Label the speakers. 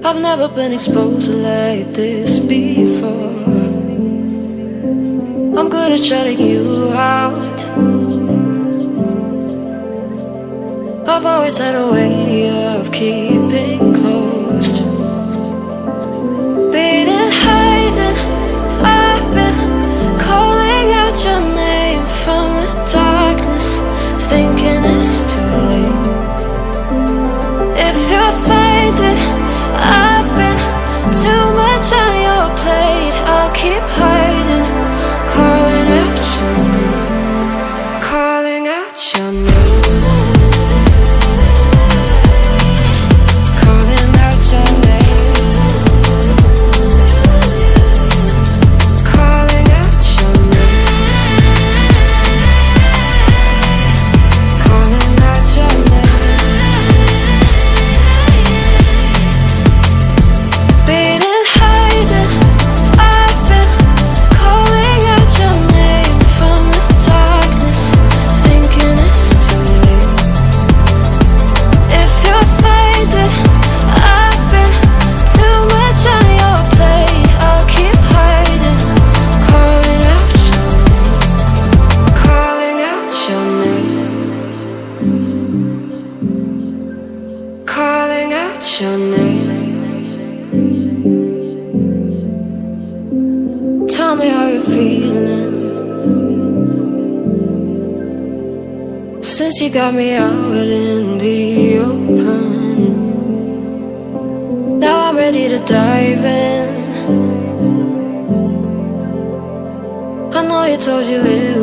Speaker 1: I've never been exposed like this before. I'm good at shutting you out. I've always had a way of keeping closed. Being hiding, I've been calling out your name from the darkness, thinking it's too late. If you're finding I've been too much on your plate, I'll keep hiding, calling out your name, calling out your name. Calling out your name. Tell me how you're feeling since you got me out in the open. Now I'm ready to dive in. I know you told you it